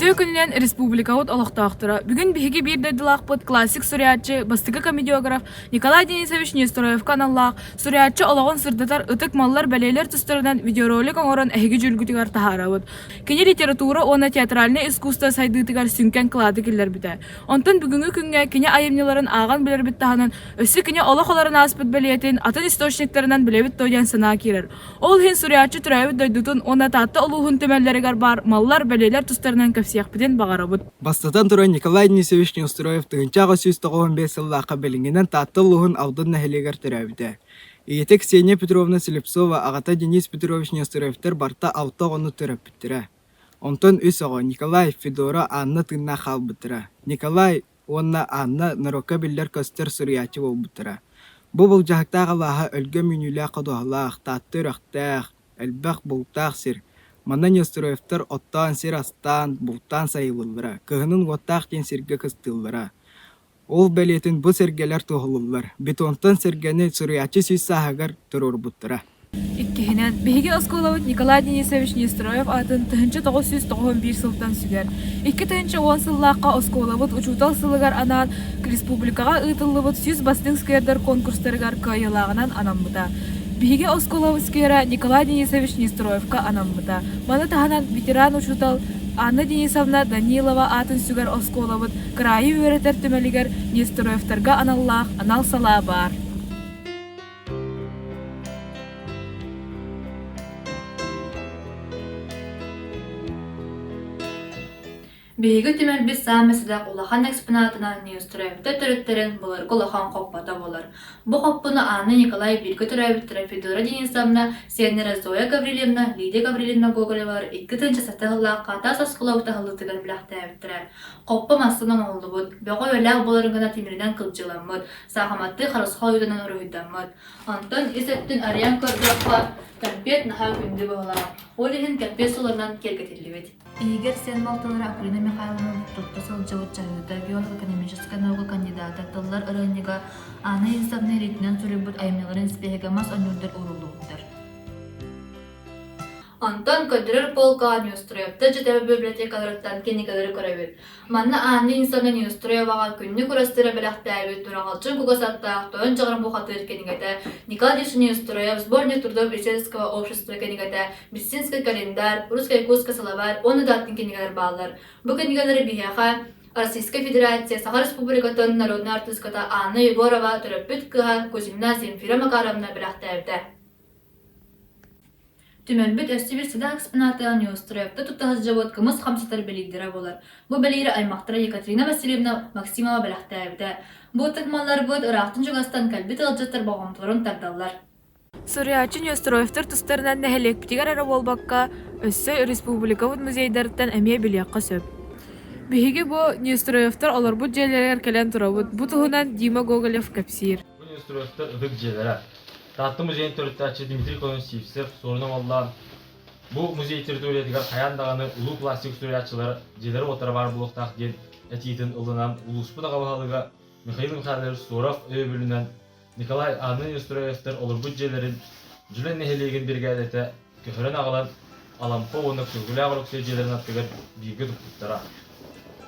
Өтө күнінен республикаут олықтақтыра. Бүгін бігі бірді дылақпыт классик суриятчы, бастығы комедиограф Николай Денисович Нестроев каналлақ, суриятчы олығын сырдатар ытык маллар бәлейлер тұстарынан видеоролик оңырын әйгі жүлгітігар тахаравыд. Кені литература оны театральный искусство сайдытыгар сүнкен қылады келер біті. Онтын бүгінгі күнге кені айымнеларын аған білер біт таханын, өсі кені олық оларын аспыт бәлейтін атын источниктарынан білебіт тойден сына керір. Ол хен суриятчы түрәвіт дойдутын оны татты олуғын төмәллерігер бар маллар бәлейлер тұстарынан көпсияқпыден бағарабыд. Бастатан туран Николай Денисович Нестроев тыгынчағы 1995 сыллаққа білінгенен татты олуғын алдын нәхелегер түрәвіді. Иеті Ксения Петровна Селепсова ағата Денис Петрович Нестроевтер барта алта оны түрәп біттірі. Онтон үс оғы Николай Федора Анна тынна қал біттірі. Николай онна Анна нарока білдер көстер суриятчы бол біттірі. Бұл жағықтағы лаға өлгі мүнілі қадуғалақ, татты рақтақ, әлбәқ болтақ сир. Мана Нестроевтер оттан сир астан, болтан сайылылыра, кығының оттақ кен сирге кыстылыра. Ол бәлетін бұл сергелер тұғылылыр. Бетонтан сергені суриятчы сүйс сағығар тұрыр бұттыра. Иккехинен беге осколавыт Николай Денисович Нестроев атын 1991 сылтан сүгер. 2010 сыллаққа осколавыт учутал сылыгар анан республикаға ытыллывыт сүз бастың скердер конкурстарыгар кайылағынан анамбыда. Беге осколавыт скера Николай Денисович Нестроевка анамбыда. Маны таханан ветеран учутал Анна Денисовна Данилова атын сүгер осколавыт крайы өретер түмелігер Нестроевтарға аналлақ анал сала бар. Бейгі түмәл біз сәмесідәк улахан экспонатынан Нестроевті түріттерін бұлар қолахан қоппата болар. Бұл қоппыны Анна Николай Билгі түрәбіттірі Федора Денисовна, Сенера Зоя Гаврилевна, Лидия Гаврилевна Гоголевар 2-тінші сатығылаққа тас асқылауыта ғылытығын біләқті әбіттірі. Қоппы массынан олды бұд, беғой өләғ боларыңғана темірінен қылжыламыд, сағаматты қарысқа ойуданан ұрыйдамыд. Антон есеттін ариян көрдіққа кәлпет наға күнді болар. Ол ехін кәлпет соларынан келгетелі Егер сен малтылар Акулина Михайловна тұтты сылжауыт жайыда биолог-экономическая наука кандидаты тыллар ырынега Анна Денисовна ретінен сүребіт айымнеларын спехегамас онюрдер урулуғыдыр. Антон көдірір полка Нестроевті жетебі библиотекаларыттан кенекалары көрәбет. Манна Анна Денисовна Нестроеваға күнні көрістері біләқті әбет тұрағалчын көгасаттақ тойын жағырын бұқатыр кенегеті Николай Нестроев сборник трудов исследовательского общества кенегеті Бестинский календарь, русская куска салавар, оны даттың кенегалар бағалар. Бұл кенегалары бияға Российская Федерация, Саха Республикатын народный артистката Анна Егорова түріппіт кыға Кузьмина Земфира Макаровна біләқті әбді. Түмәлбет өсті бір сыда экспонатыған Нестроевті тұттағыз жауыт кымыз қамсатар бәлейдері болар. Бұл бәлейрі аймақтыра Екатерина Васильевна Максимова бәләқті әбді. Бұл тұқмалар бұд ұрақтың жүгастан кәлбет алжаттар бағымтыларын тардалар. Суриятчы Нестроевтер тұстарынан нәхелек бітігер әрі болбаққа өссі республикавыд музейдерттен әмие білеққа сөп. Беге бұл Нестроевтер олар бұд жерлерер кәлен тұрабыд. Бұл тұғынан Дима Гоголев кәпсир. Бұл Нестроевтер ұдық жерлері. Татты музейін төрттәтші Дмитрий Колонсиевсев сорына олар. Бұл музей территориядығар қаяндағаны ұлы пластик суриятчылар жерлері отары бар бұлықтақ ден әтейтін ұлынан ұлыспыда қабағалыға Михаил Михайлович Соров өбілінен Николай Анна Нестроевтер олар бұд жерлерін жүлен нәхелеген бергәдеті көхірін ағылан алампо оны күлгілі ағырық сей жерлерін аттығыр бейгі тұқтықтара.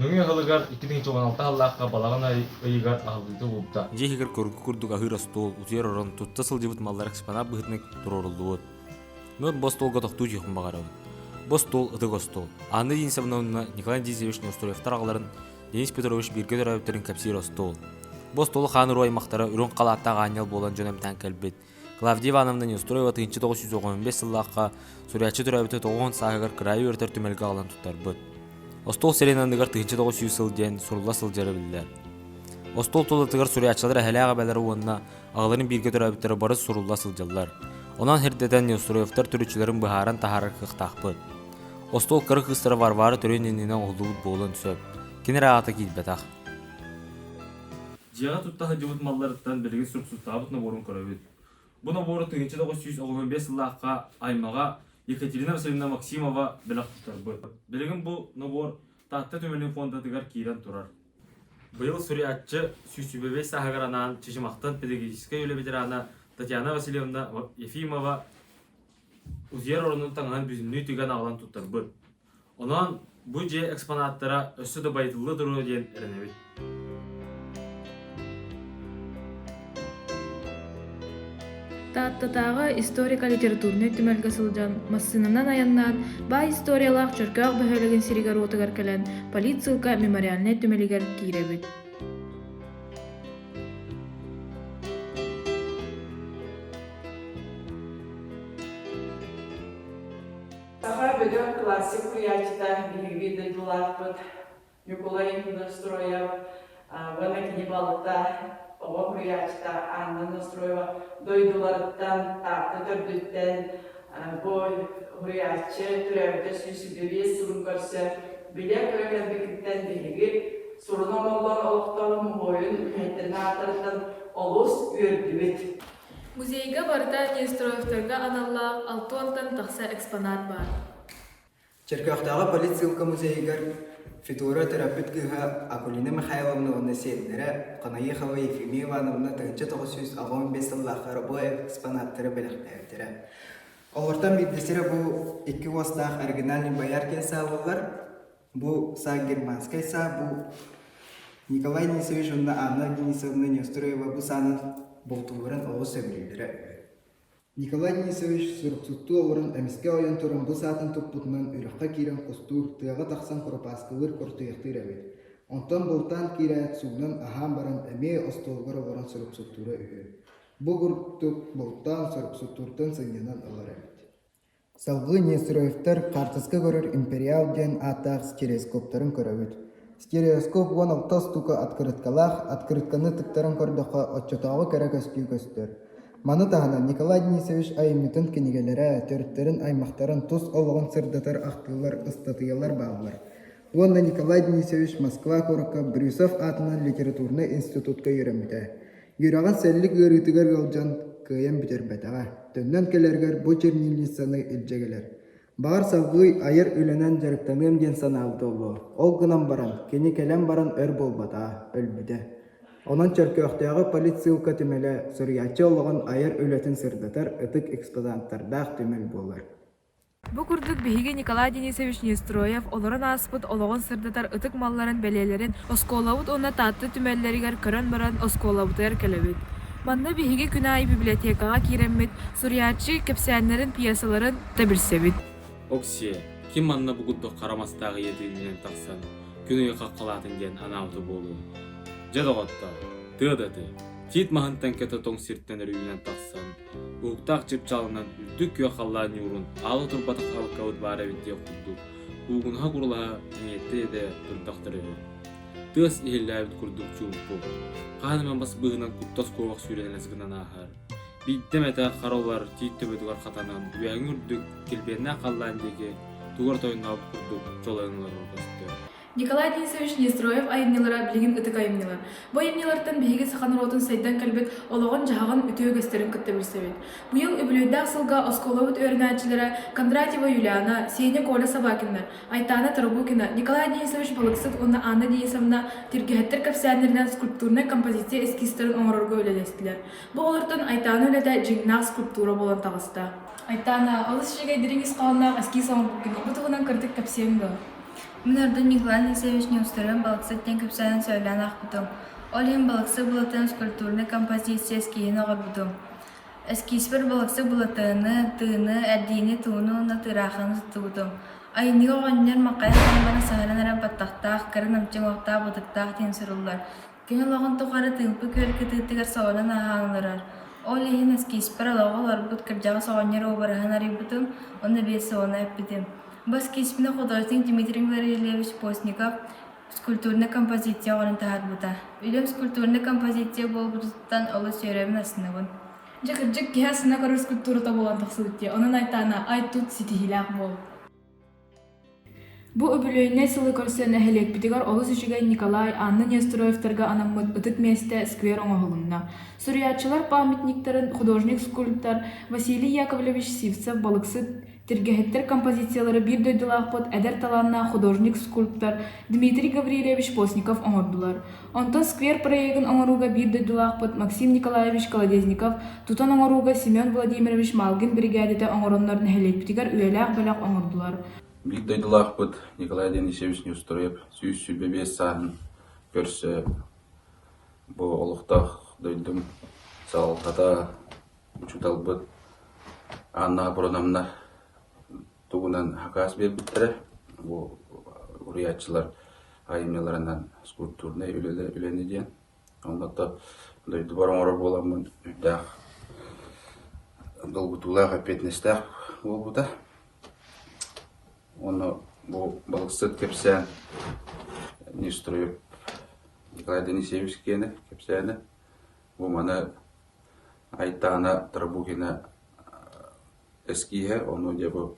Нүңе ғылығар 2016 ғаллаққа балағын айығар ағылды ұлыпта. Жехігер көргі күрдік ағыр астол, ұтер орын тұтта сылдебіт малдар экспонат бұғытнық тұрорылды өт. Мөт бос толға тоқту жеқін бағарауын. Бос тол ұдық остол. Анна Денисовна Николай Денисович Нестроевтер ағыларын Денис Петрович Бирге төрәбіттерін кәпсер остол. Бос толы қан ұру аймақтары үрін қалаттағы анел болан жөнемтен кәлбет. Клавдия Ивановна Нестроева 1915 сыллаққа суриятчы төрәбіті 90 сағығыр крайы өртер түмелгі ағылан тұттар бұд. Остол серенандығар 1900 сылден сұрула сылжары білдер. Остол толытығар суриятчылар әлі бәлері онына ағыларын бірге төрәбіттері бары сұрула сылжалар. Онан хердеден Нестроевтер түрічілерін бұхаран тахарыр қықтақ бұд. Остол қырық қыстыры варвары түренінен ұғылуыд болын сөп. Кенер ағаты кейдбетақ. Жиға тұттағы жауыт малларыттан білген сұрқсыз табытны борын көрәбет. Бұны боры 1995 сыллаққа аймаға Екатерина Васильевна Максимова біліқтіктар бұд. Білігін бұл набор татты төменің фондатығар кейрен тұрар. Бұл суриятчы сүйсібебе сағығаранан чешімақтан педагогическая өлі ветерана Татьяна Васильевна Ефимова Узер орнын таңған бүзінні түйген ағылан тұттар бұд. Онан Бу же экспонаттара өссө да байтылы дуру диен эренебит. Тааттатағы историка литературны түмәлгә сылжан, массынынан аяннан, ба историялақ чөркәк бөхөлеген сиригер отыгар кәлән, полицилка мемориальне түмәлигер киребит. Саха бөдөн классик приятита бигиде дуларпыт Николай Настроев, вана кинебалыта ова приятита Анна Настроева дойдуларыттан тапты төрдүттен бой приятчы түрәвді сүйсүдүрие сылын көрсө биле көрәкәлбекиттен биги сурuna болған олықталым бойын үметтен атырдан олус үрдүбет. Музейга барда Нестроевтерга аналлақ 6 алтан тақса экспонат бар. Черкахтағы полицилка музейгер Федора терапевт кыга Акулина Михайловна онна сендері, Қанаехова Ефимия Ивановна 1915 жыллаққары бұл экспонаттары біліқтәйдері. Олғыртан бейдесері бұл 2 уастақ оригинальный бояркен сауылар, бұл са германскай са, бұл Николай Денисович онна Анна Денисовна Нестроева бұл санын болтуырын оғы сөбірелері. Николай Денисович сұрықсутты олырын әміске ойын тұрын бұл сатын тұппытынан үріққа кейрен қостур, тыға тақсан құрапаскылыр көртіяқтыр әбет. Онтан болтан кейрәт суғынан ахан баран әме остолғыр олырын сұрықсуттуры үйі. Бұл ғұрттық болтан сұрықсуттуртын сыңненан олар әбет. Салғы Нестроевтер қартысқа көрір империал ден атақ стереоскоптарын көрәбет. Стереоскоп 16 стука открыткалах, открытканы тыктарын көрдіққа отчетағы кәрі көстүй көстер. Маны тағынан Николай Денисович айымытын кенегелері, төрттерін аймақтарын тұс олығын сырдатар ақтылар, ыстатыялар бағылар. Онда Николай Денисович Москва қорыққа Брюсов атынан литературны институтқа үйремді. Үйраған сәлілік үйретігер ғалжан көйен бітер бәтіға. Төннен келергер бұл чернильницаны үлжегелер. Бағар савғый айыр үленен жарықтаным ден саналды олы. Ол ғынан баран, кені келен баран өр болбата, өлбіді. Онан чөркөқтегі полицилка түмелі сүриячы олығын айыр өлетін сырдатар үтік экспозанттардақ түмел болар. Бу курдук биһиги Николай Денисович Нестроев олорон аспыт ологон сырдатар ытык малларын белелерин осколабыт онна таатты түмеллеригер көрөн баран осколабытыр келебит. Манна биһиги күнай библиотекага киреммит, суриячы кепсәннерин пьесаларын табирсебит. Оксия, ким манна бүгүдді қарамастағы едігінен тақсан, күнөй қаққалатын ден анауты болу. Жадоғатта, тыдады, тит махантан кеті тоң сирттен үрігінен тақсан, уғықтақ жып жалынан үлдік күйақаллан юрын, алы тұрбатық алқауыд бары бітте құлды, уғынға құрылаға ниетті еді тұрдақтыры. Тыз елләбіт күрдік чуым бұл. Қанымен бас бұғынан құттас ковақ сүйренен әзгінен ағар. Биттем әті қараулар тиітті бөдігар қатанан, үйәң үрдік келбеніне қаллан деге, туғар тойын алып күрдік жолайынылар орғасты. Николай Денисович Нестроев айымнылара билигин ытык айымнылар. Бу айымнылардан биһиги сахан ротун сайдан калбет ологон жагын үтөө gösterin кытты билсебет. Быйыл өбүлөйдак сылга осколовут өрнәчиләре Кондратьева Юлиана, Сеня Коля Собакиннар, Айтана Тарабукина, Николай Денисович Балыксыт, онна Анна Денисовна тиргәһәттер капсәннәрдән скульптурная композиция эскизларын оңорорго өлелестиләр. Бу олардан Айтана өләдә жиңнак скульптура болан тагыста. Айтана, алыс жегә дириңиз калынна эскиз оңорбукина. Бу тугынан кырдык капсәңгә. Мынардан Николай Денисович Неустроев балыксыт тен көпсәнен сөйлән ақбытым. Ол ен балыксы булатын скульптурны композиция эскиен оғабытым. Эскиспер балыксы булатыны, тыны, әддейні туыны оны тырақын тұтыбытым. Айынығы оғаннер мақай қанбаны сағыран әрі баттақтақ, кәрін амчың оқтақ бұдықтақ тен сұрылар. Кеңіл оғын тұқары тыңпы көлкі тұттығар соғынан ағаңларар. Ол ен эскиспер алауғалар бұд кіржағы соғаннер обырағын арибытым, оны бесі оны әппітім. Бас кеспіне художник Дмитрий Валерьевич Постников скульптурная композиция орын тағад бұта. Үлем скульптурная композиция бол бұтыттан олы сөйребін асынығын. Жакыржык киясына көрір скульптурата болан тақсылытте. Онын айтана ай тут ситихилақ бол. Бу өбүлөйне сылы көрсен әхелек бітігар олыс үшіген Николай Анна Нестроевтерга анаммыт ытык месте сквер оңағылынна. Суриятчылар памятниктарын художник-скульптор Василий Яковлевич Сивцев балыксыт тиргәһеттер композициялары бир дөйділақпыт әдер таланна художник-скульптор Дмитрий Гаврилевич Постников оңордулар. Онтон сквер проегін оңоруга бир дөйділақпыт Максим Николаевич Колодезников, тутан оңоруга Семен Владимирович Малгин бригадете оңоронларын әхелек бітігар үйеләқ бәләқ оңордулар. Бит дойдылақпыт Николай Денисевич Неустроев сүйіс сүлбебес сағын көрсі бұл олықтақ дойдым салғада учуталбыт Анна Бронамна тугунан хакас бербиттері бұл уриятчылар айымеларынан скульптурный үлені ден. Ондақта дойды барыңыры боламын үйдақ долгутулаға петнестақ бол бұда. Оны бұл балықсыт кепсән Неустроев Николай Денисевич кені кепсәні. Бұл маны айтана Трабухина эскиhe, onu dia bu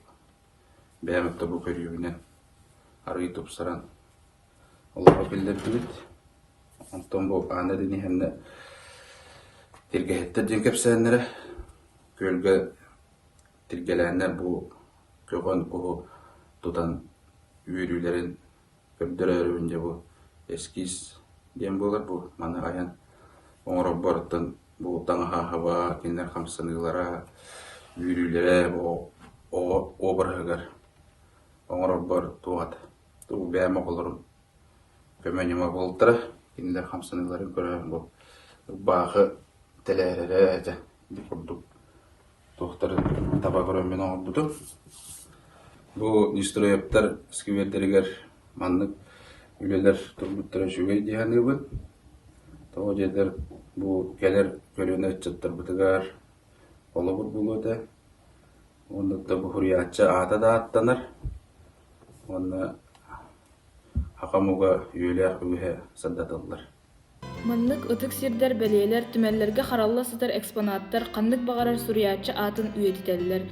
beğenip de bu körüğüne arayı topsaran Allah'a bildirdiydi. Ondan bu anne dini hem de tilgehette din kepsenlere gölge tilgelenler bu kökan o tutan üyürülerin kördürerünce bu eskiz diyen bolar bu mana ayan onu barıttan bu tanga hava kinler hamsanılara üyürülere o bırhıgar onu bar tuğat tuğ beğenme olurum kömenime boltara kinler hamsanılara göre bu bağı telerere dikurduk tuğtarı taba görünmen oldu. Bu Neustroev'tar skiverleriger manlık üyeler turbutlara şüvey diyanı bu. Toğu jeder bu gelir görüne çıttır bıtıgar olabur buluda. Onda da bu huriyatça ata da attanır. Onda hakamuga üyeler üye saddatılır. Маннык ытык сирдер белелер түмәлләргә харалла сытыр экспонаттар каннык багарар суриятчы атын үйетителләр.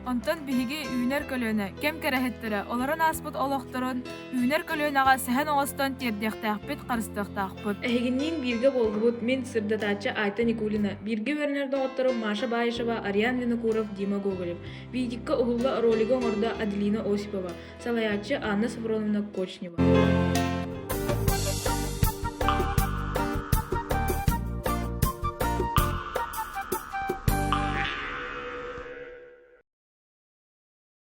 Онтон биһиги үйнер көлөнө кем керәһеттере оларын аспыт олохторун үйнер көлөнага сәһән оңостон тердехтәхпит карыстыктахпыт. Эхигиннин бирге болгубут мен сырдатачы Айта Никулина, бирге вернерде оттору Маша Баишева, Ариан Винокуров, Дима Гоголев. Видикка угулла ролиго орда Аделина Осипова, салаячы Анна Сафроновна Кочнева.